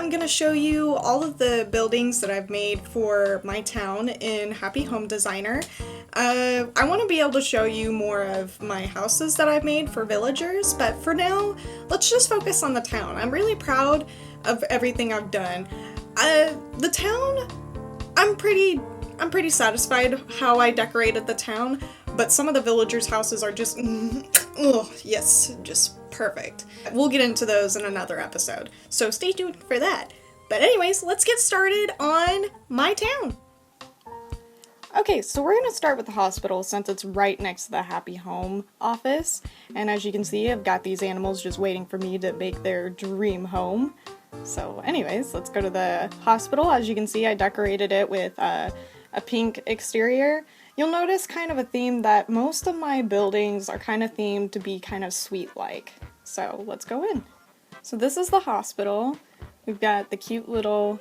I'm gonna show you all of the buildings that I've made for my town in Happy Home Designer. I want to be able to show you more of my houses that I've made for villagers, but for now, let's just focus on the town. I'm really proud of everything I've done. The town, I'm pretty satisfied how I decorated the town, but some of the villagers' houses are just, oh yes, just perfect. We'll get into those in another episode, so stay tuned for that. But anyways, let's get started on my town. Okay, so we're going to start with the hospital since it's right next to the Happy Home office. And as you can see, I've got these animals just waiting for me to make their dream home. So anyways, let's go to the hospital. As you can see, I decorated it with a pink exterior. You'll notice kind of a theme that most of my buildings are kind of themed to be kind of sweet-like. So let's go in. So this is the hospital. We've got the cute little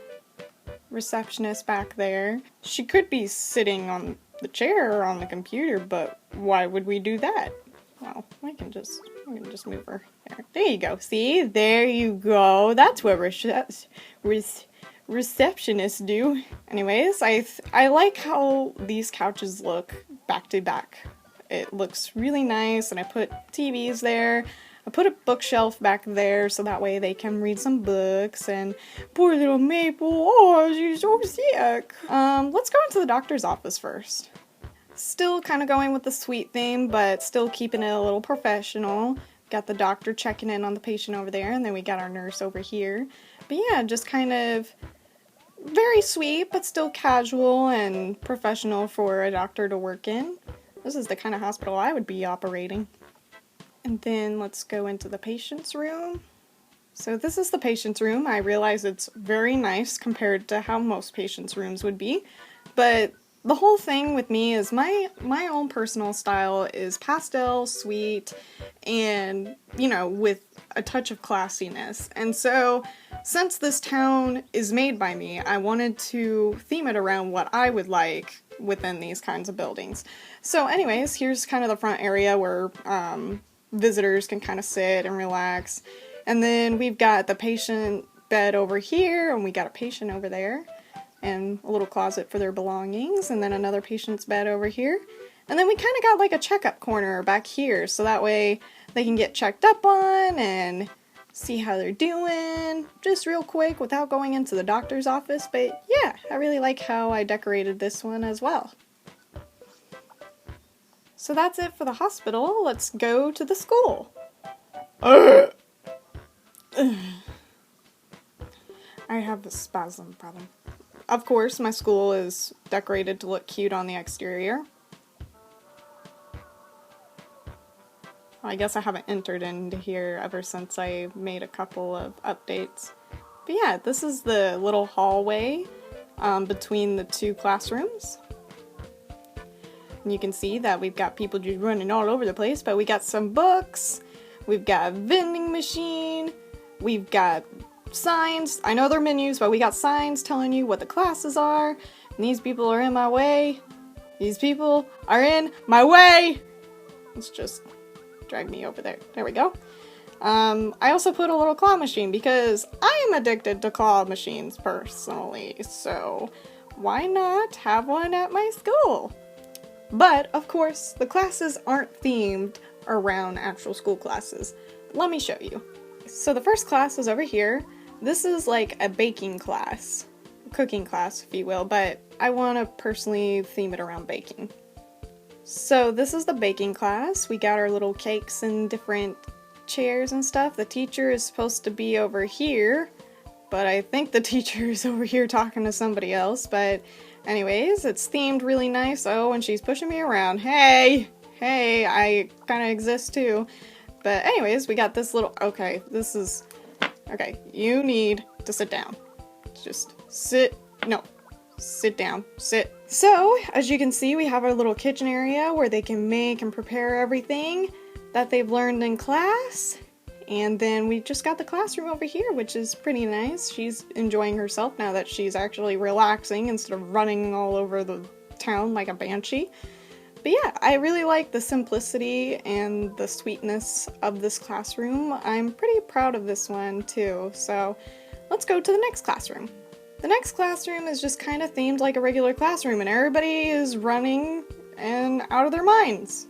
receptionist back there. She could be sitting on the chair or on the computer, but why would we do that? Well, I can just move her there. There you go. See? There you go. That's what receptionists do. Anyways, I like how these couches look back to back. It looks really nice, and I put TVs there. I put a bookshelf back there so that way they can read some books. And poor little Maple, oh, she's so sick. Let's go into the doctor's office first. Still kind of going with the sweet theme, but still keeping it a little professional. Got the doctor checking in on the patient over there, and then we got our nurse over here. But yeah, just kind of very sweet, but still casual and professional for a doctor to work in. This is the kind of hospital I would be operating. And then let's go into the patient's room. So this is the patient's room. I realize it's very nice compared to how most patient's rooms would be, but the whole thing with me is my own personal style is pastel, sweet, and, you know, with a touch of classiness. And so, since this town is made by me, I wanted to theme it around what I would like within these kinds of buildings. So anyways, here's kind of the front area where visitors can kind of sit and relax. And then we've got the patient bed over here, and we got a patient over there, and a little closet for their belongings, and then another patient's bed over here. And then we kind of got like a checkup corner back here, so that way they can get checked up on and see how they're doing, just real quick without going into the doctor's office. But yeah, I really like how I decorated this one as well. So that's it for the hospital. Let's go to the school. I have a spasm problem. Of course, my school is decorated to look cute on the exterior. I guess I haven't entered into here ever since I made a couple of updates. But yeah, this is the little hallway between the two classrooms. And you can see that we've got people just running all over the place, but we got some books, we've got a vending machine, we've got signs. I know they're menus, but we got signs telling you what the classes are. And these people are in my way. These people are in my way! Let's just drag me over there. There we go. I also put a little claw machine because I am addicted to claw machines personally, so why not have one at my school? But, of course, the classes aren't themed around actual school classes. Let me show you. So the first class is over here. This is like a baking class, cooking class, if you will, but I want to personally theme it around baking. So this is the baking class. We got our little cakes and different chairs and stuff. The teacher is supposed to be over here, but I think the teacher is over here talking to somebody else, but anyways, it's themed really nice. Oh, and she's pushing me around. Hey, I kind of exist too. But anyways, we got this little, okay, you need to sit down. Just sit down, sit. So, as you can see, we have our little kitchen area where they can make and prepare everything that they've learned in class. And then we just got the classroom over here, which is pretty nice. She's enjoying herself now that she's actually relaxing instead of running all over the town like a banshee. But yeah, I really like the simplicity and the sweetness of this classroom. I'm pretty proud of this one too. So let's go to the next classroom. The next classroom is just kind of themed like a regular classroom, and everybody is running and out of their minds.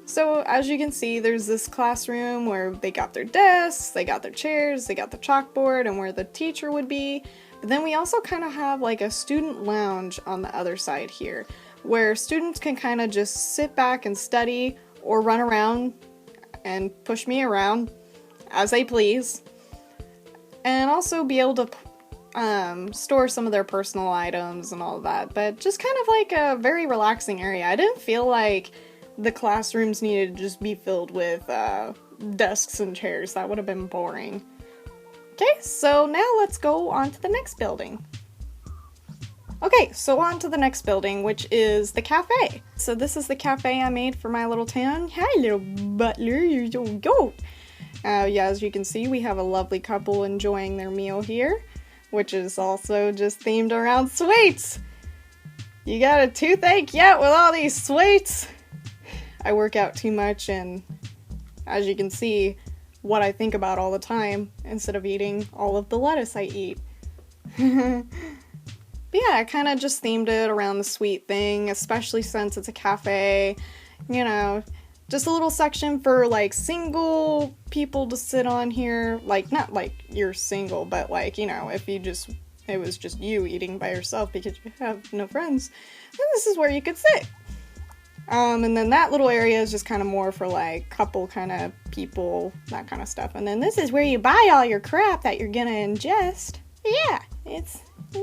So as you can see, there's this classroom where they got their desks, they got their chairs, they got the chalkboard, and where the teacher would be. But then we also kind of have like a student lounge on the other side here, where students can kind of just sit back and study or run around and push me around as they please. And also be able to store some of their personal items and all of that. But just kind of like a very relaxing area. I didn't feel like the classrooms needed to just be filled with desks and chairs. That would have been boring. Okay, so now let's go on to the next building. Okay, so on to the next building, which is the cafe. So this is the cafe I made for my little town. Hi, little butler, you don't go. Yeah, as you can see, we have a lovely couple enjoying their meal here, which is also just themed around sweets. You got a toothache yet with all these sweets? I work out too much, and as you can see, what I think about all the time, instead of eating all of the lettuce I eat. But yeah, I kind of just themed it around the sweet thing, especially since it's a cafe, you know, just a little section for like single people to sit on here, like not like you're single, but like, you know, if it was just you eating by yourself because you have no friends, then this is where you could sit. And then that little area is just kind of more for like couple kind of people, that kind of stuff. And then this is where you buy all your crap that you're gonna ingest. Yeah, it's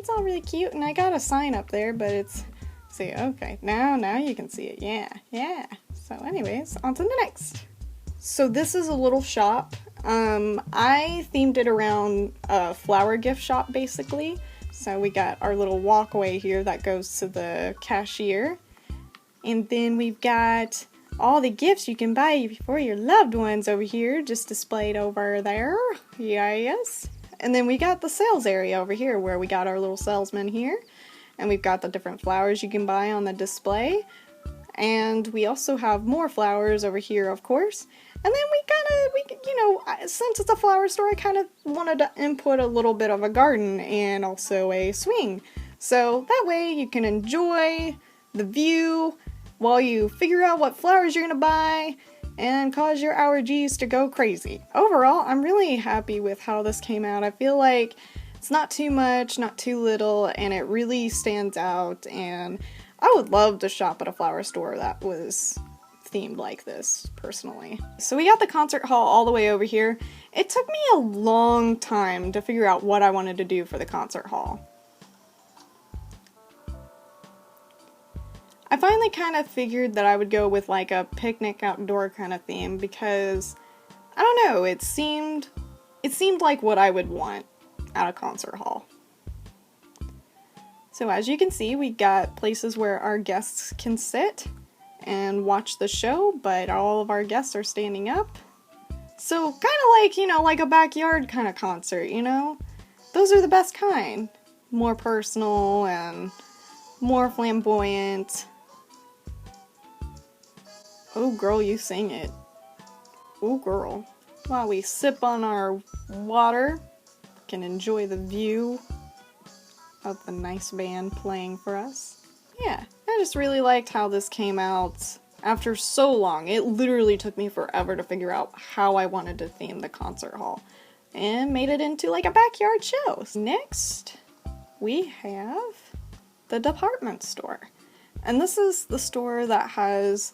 all really cute, and I got a sign up there, but it's, see, okay, now you can see it, yeah. So anyways, on to the next. So this is a little shop. I themed it around a flower gift shop, basically. So we got our little walkway here that goes to the cashier. And then we've got all the gifts you can buy for your loved ones over here, just displayed over there. Yes. And then we got the sales area over here where we got our little salesman here. And we've got the different flowers you can buy on the display. And we also have more flowers over here, of course. And then since it's a flower store, I kind of wanted to input a little bit of a garden and also a swing. So that way you can enjoy the view while you figure out what flowers you're gonna buy and cause your allergies to go crazy. Overall, I'm really happy with how this came out. I feel like it's not too much, not too little, and it really stands out, and I would love to shop at a flower store that was themed like this, personally. So we got the concert hall all the way over here. It took me a long time to figure out what I wanted to do for the concert hall. I finally kind of figured that I would go with like a picnic outdoor kind of theme because, I don't know, it seemed like what I would want at a concert hall. So as you can see, we got places where our guests can sit and watch the show, but all of our guests are standing up. So kind of like, like a backyard kind of concert, Those are the best kind. More personal and more flamboyant. Oh girl, you sing it. Oh girl. While we sip on our water, can enjoy the view of the nice band playing for us. Yeah, I just really liked how this came out after so long. It literally took me forever to figure out how I wanted to theme the concert hall, and made it into like a backyard show. Next, we have the department store. And this is the store that has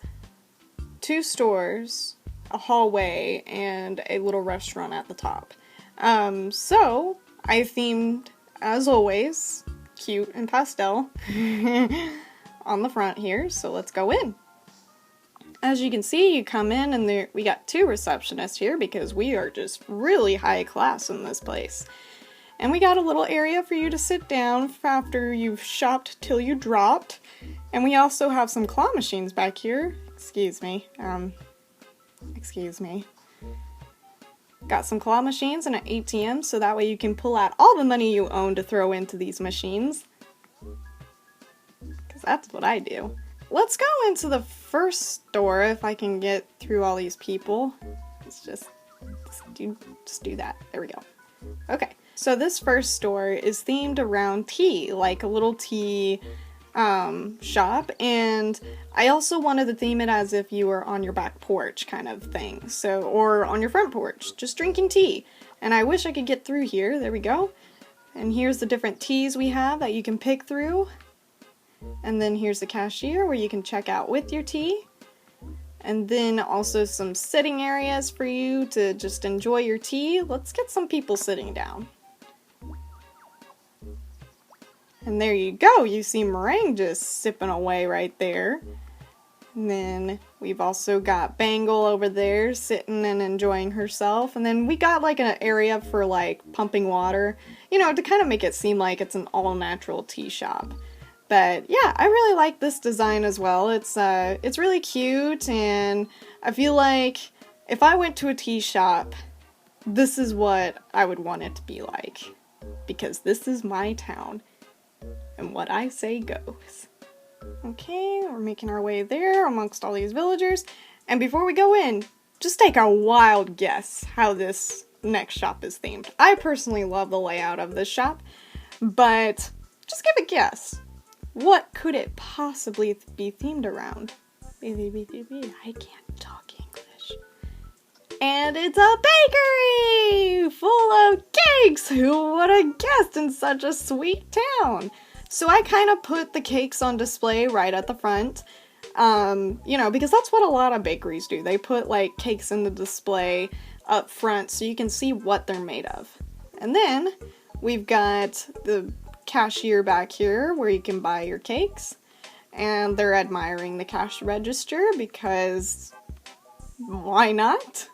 2 stores, a hallway, and a little restaurant at the top. So I themed, as always, cute and pastel on the front here, so let's go in. As you can see, you come in and we got 2 receptionists here because we are just really high class in this place. And we got a little area for you to sit down after you've shopped till you dropped. And we also have some claw machines back here. Excuse me. Got some claw machines and an ATM, so that way you can pull out all the money you own to throw into these machines. Because that's what I do. Let's go into the first store if I can get through all these people. Let's just do that. There we go. Okay, So this first store is themed around tea, like a little tea shop, and I also wanted to theme it as if you were on your back porch kind of thing, so, or on your front porch, just drinking tea. And I wish I could get through here. There we go. And here's the different teas we have that you can pick through. And then here's the cashier where you can check out with your tea. And then also some sitting areas for you to just enjoy your tea. Let's get some people sitting down. And there you go, you see Meringue just sipping away right there. And then we've also got Bangle over there sitting and enjoying herself. And then we got like an area for like pumping water, you know, to kind of make it seem like it's an all-natural tea shop. But yeah, I really like this design as well. It's really cute, and I feel like if I went to a tea shop, this is what I would want it to be like. Because this is my town, and what I say goes. Okay, we're making our way there amongst all these villagers. And before we go in, just take a wild guess how this next shop is themed. I personally love the layout of this shop, but just give a guess. What could it possibly be themed around? I can't talk English. And it's a bakery full of cakes! Who would have guessed in such a sweet town? So I kind of put the cakes on display right at the front, you know, because that's what a lot of bakeries do. They put like cakes in the display up front so you can see what they're made of. And then we've got the cashier back here where you can buy your cakes, and they're admiring the cash register because why not?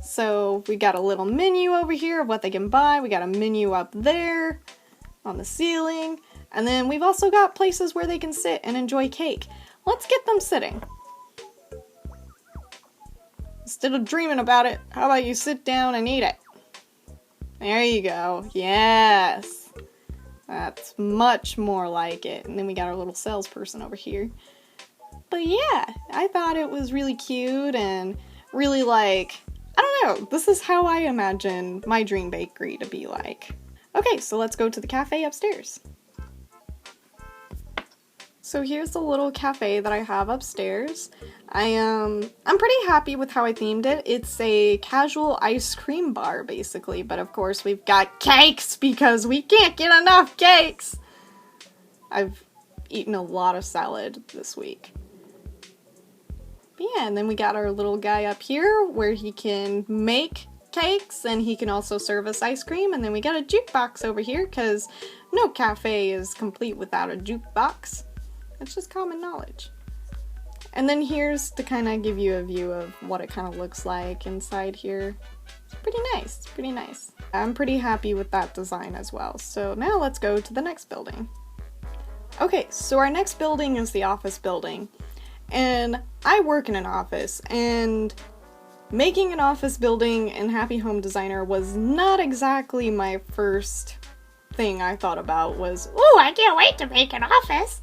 So we got a little menu over here of what they can buy. We got a menu up there on the ceiling, and then we've also got places where they can sit and enjoy cake. Let's get them sitting. Instead of dreaming about it, how about you sit down and eat it? There you go. Yes. That's much more like it. And then we got our little salesperson over here. But yeah, I thought it was really cute and really like, I don't know, this is how I imagine my dream bakery to be like. Okay, so let's go to the cafe upstairs. So here's the little cafe that I have upstairs. I'm pretty happy with how I themed it. It's a casual ice cream bar, basically, but of course we've got cakes because we can't get enough cakes! I've eaten a lot of salad this week. But yeah, and then we got our little guy up here where he can make cakes and he can also serve us ice cream, and then we got a jukebox over here because no cafe is complete without a jukebox. It's just common knowledge. And then here's to kind of give you a view of what it kind of looks like inside here. It's pretty nice, it's pretty nice. I'm pretty happy with that design as well. So now let's go to the next building. Okay, so our next building is the office building. And I work in an office, and making an office building in Happy Home Designer was not exactly my first thing I thought about was, ooh, I can't wait to make an office!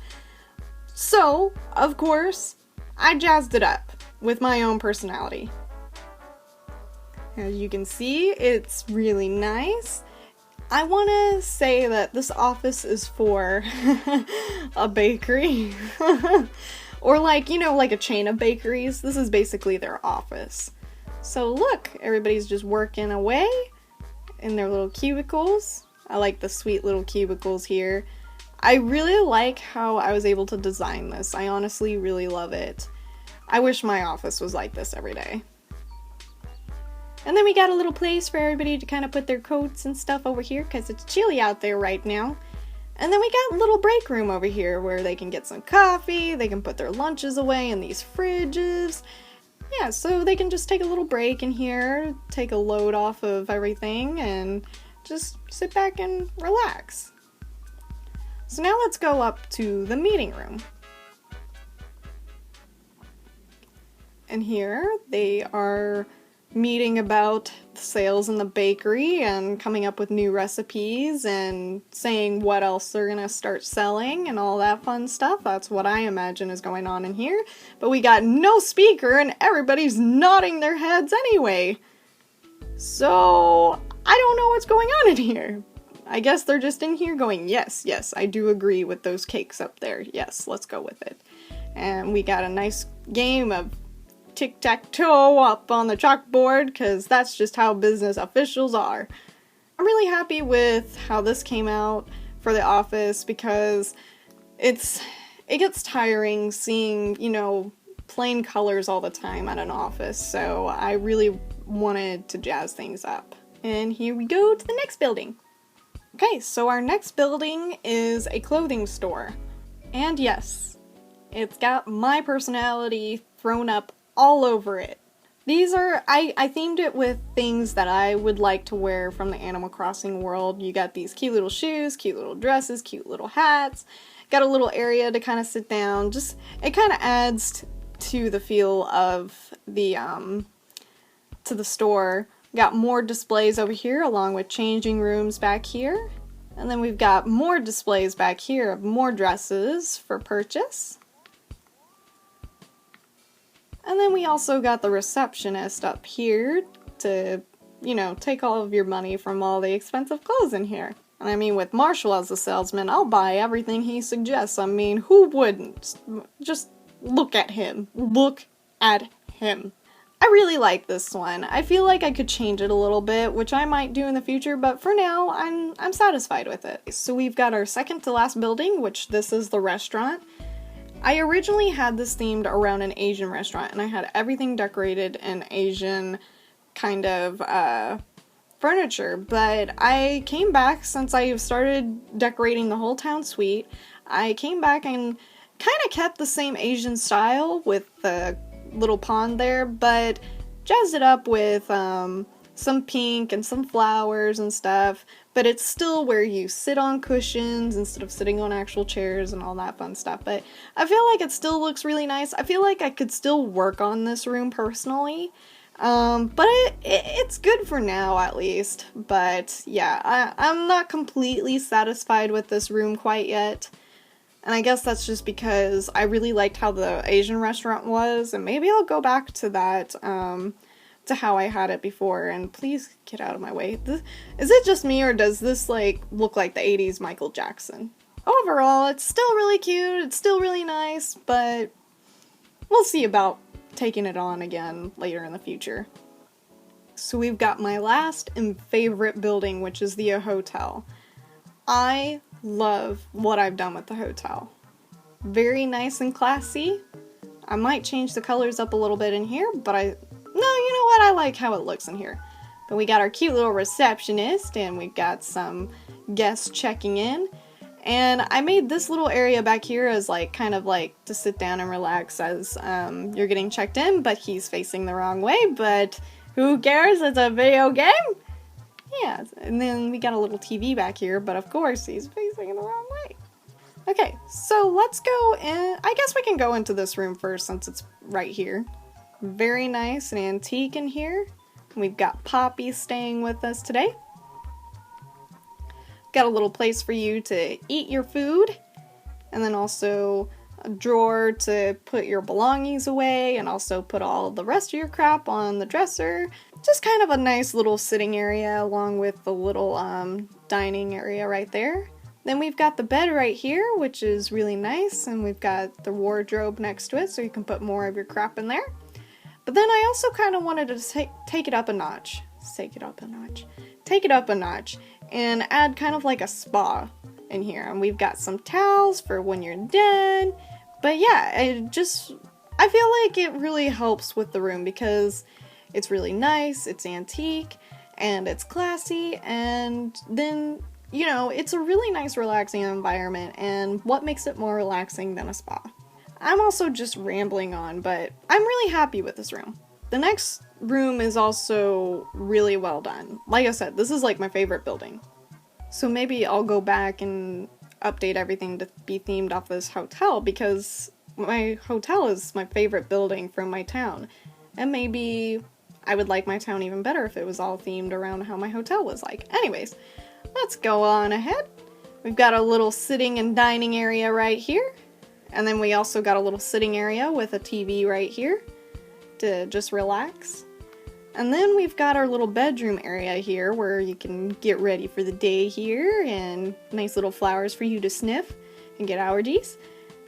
So, of course, I jazzed it up with my own personality. As you can see, it's really nice. I want to say that this office is for a bakery. Or like, you know, like a chain of bakeries. This is basically their office. So look, everybody's just working away in their little cubicles. I like the sweet little cubicles here. I really like how I was able to design this. I honestly really love it. I wish my office was like this every day. And then we got a little place for everybody to kind of put their coats and stuff over here because it's chilly out there right now. And then we got a little break room over here where they can get some coffee, they can put their lunches away in these fridges. Yeah, so they can just take a little break in here, take a load off of everything, and just sit back and relax. So now let's go up to the meeting room. And here they are meeting about the sales in the bakery and coming up with new recipes and saying what else they're gonna start selling and all that fun stuff. That's what I imagine is going on in here. But we got no speaker and everybody's nodding their heads anyway. So I don't know what's going on in here. I guess they're just in here going, yes, yes, I do agree with those cakes up there. Yes, let's go with it. And we got a nice game of tic-tac-toe up on the chalkboard, because that's just how business officials are. I'm really happy with how this came out for the office, because it gets tiring seeing, you know, plain colors all the time at an office, so I really wanted to jazz things up. And here we go to the next building. Okay, so our next building is a clothing store. And yes, it's got my personality thrown up all over it. These are, I themed it with things that I would like to wear from the Animal Crossing world. You got these cute little shoes, cute little dresses, cute little hats. Got a little area to kind of sit down. Just, it kind of adds to the feel of the, to the store. Got more displays over here, along with changing rooms back here. And then we've got more displays back here of more dresses for purchase. And then we also got the receptionist up here to, you know, take all of your money from all the expensive clothes in here. And I mean, with Marshall as the salesman, I'll buy everything he suggests. I mean, who wouldn't? Just look at him. Look at him. I really like this one. I feel like I could change it a little bit, which I might do in the future, but for now, I'm satisfied with it. So we've got our second to last building, which this is the restaurant. I originally had this themed around an Asian restaurant, and I had everything decorated in Asian kind of furniture, but I came back since I started decorating the whole town suite. I came back and kind of kept the same Asian style with the little pond there, but jazzed it up with some pink and some flowers and stuff, but it's still where you sit on cushions instead of sitting on actual chairs and all that fun stuff. But I feel like it still looks really nice. I feel like I could still work on this room personally, but it's good for now at least. But yeah, I'm not completely satisfied with this room quite yet. And I guess that's just because I really liked how the Asian restaurant was, and maybe I'll go back to that, to how I had it before. And please get out of my way. Is it just me, or does this, like, look like the 80s Michael Jackson? Overall, it's still really cute, it's still really nice, but we'll see about taking it on again later in the future. So we've got my last and favorite building, which is the hotel. I love what I've done with the hotel. Very nice and classy. I might change the colors up a little bit in here, but you know what? I like how it looks in here. But we got our cute little receptionist, and we've got some guests checking in. And I made this little area back here as like kind of like to sit down and relax as you're getting checked in, but he's facing the wrong way, but who cares? It's a video game. Yeah, and then we got a little TV back here, but of course he's facing the wrong way. Okay, so let's go in. I guess we can go into this room first since it's right here. Very nice and antique in here. We've got Poppy staying with us today. Got a little place for you to eat your food, and then also a drawer to put your belongings away, and also put all the rest of your crap on the dresser. Just kind of a nice little sitting area along with the little dining area right there. Then we've got the bed right here, which is really nice, and we've got the wardrobe next to it so you can put more of your crap in there. But then I also kind of wanted to take it up a notch. Take it up a notch and add kind of like a spa in here. And we've got some towels for when you're done. But yeah, I feel like it really helps with the room because it's really nice, it's antique, and it's classy, and then, you know, it's a really nice relaxing environment, and what makes it more relaxing than a spa? I'm also just rambling on, but I'm really happy with this room. The next room is also really well done. Like I said, this is like my favorite building. So maybe I'll go back and update everything to be themed off this hotel, because my hotel is my favorite building from my town. And maybe I would like my town even better if it was all themed around how my hotel was like. Anyways, let's go on ahead. We've got a little sitting and dining area right here. And then we also got a little sitting area with a TV right here to just relax. And then we've got our little bedroom area here where you can get ready for the day here, and nice little flowers for you to sniff and get allergies.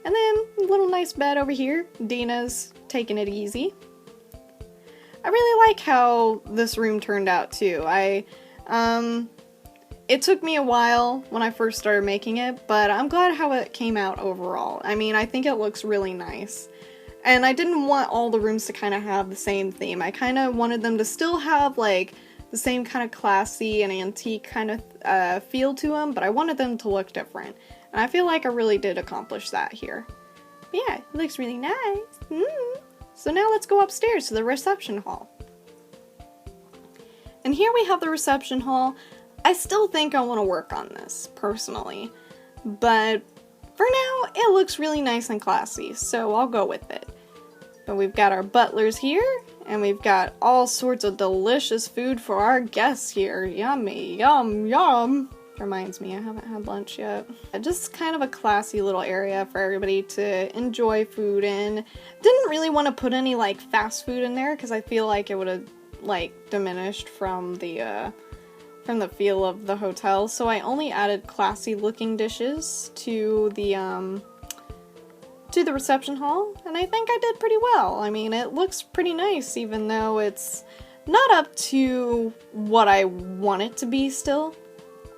And then a little nice bed over here. Dina's taking it easy. I really like how this room turned out too. It took me a while when I first started making it, but I'm glad how it came out overall. I mean, I think it looks really nice. And I didn't want all the rooms to kind of have the same theme. I kind of wanted them to still have like the same kind of classy and antique kind of feel to them, but I wanted them to look different. And I feel like I really did accomplish that here. But yeah, it looks really nice. So now let's go upstairs to the reception hall. And here we have the reception hall. I still think I want to work on this, personally. But for now, it looks really nice and classy, so I'll go with it. But we've got our butlers here, and we've got all sorts of delicious food for our guests here. Yummy, yum, yum. Reminds me, I haven't had lunch yet. Just kind of a classy little area for everybody to enjoy food in. Didn't really want to put any like fast food in there because I feel like it would have like diminished from the feel of the hotel, so I only added classy looking dishes to the reception hall, and I think I did pretty well. I mean, it looks pretty nice even though it's not up to what I want it to be still.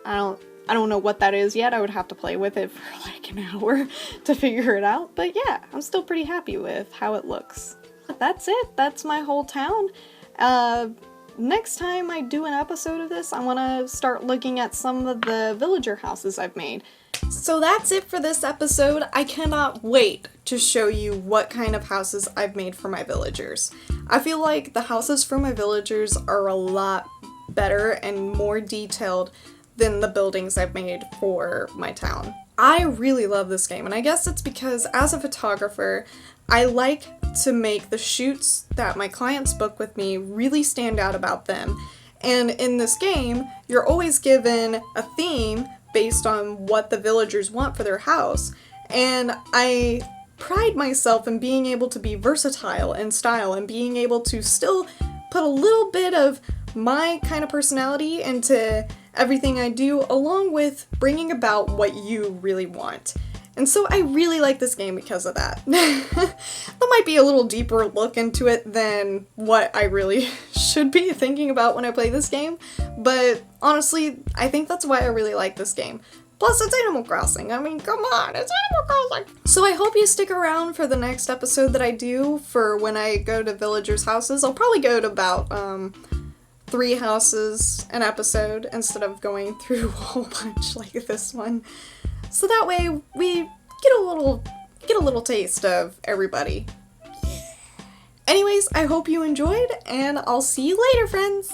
I don't know what that is yet. I would have to play with it for like an hour to figure it out, but yeah, I'm still pretty happy with how it looks. But that's it. That's my whole town. Next time I do an episode of this, I want to start looking at some of the villager houses I've made. So that's it for this episode. I cannot wait to show you what kind of houses I've made for my villagers. I feel like the houses for my villagers are a lot better and more detailed than the buildings I've made for my town. I really love this game, and I guess it's because as a photographer, I like to make the shoots that my clients book with me really stand out about them. And in this game, you're always given a theme based on what the villagers want for their house. And I pride myself in being able to be versatile in style and being able to still put a little bit of my kind of personality into everything I do, along with bringing about what you really want. And so I really like this game because of that. That might be a little deeper look into it than what I really should be thinking about when I play this game, but honestly, I think that's why I really like this game. Plus, it's Animal Crossing. I mean, come on, it's Animal Crossing! So I hope you stick around for the next episode that I do for when I go to villagers' houses. I'll probably go to about, 3 houses an episode instead of going through a whole bunch like this one. So that way we get a little taste of everybody. Anyways, I hope you enjoyed, and I'll see you later, friends!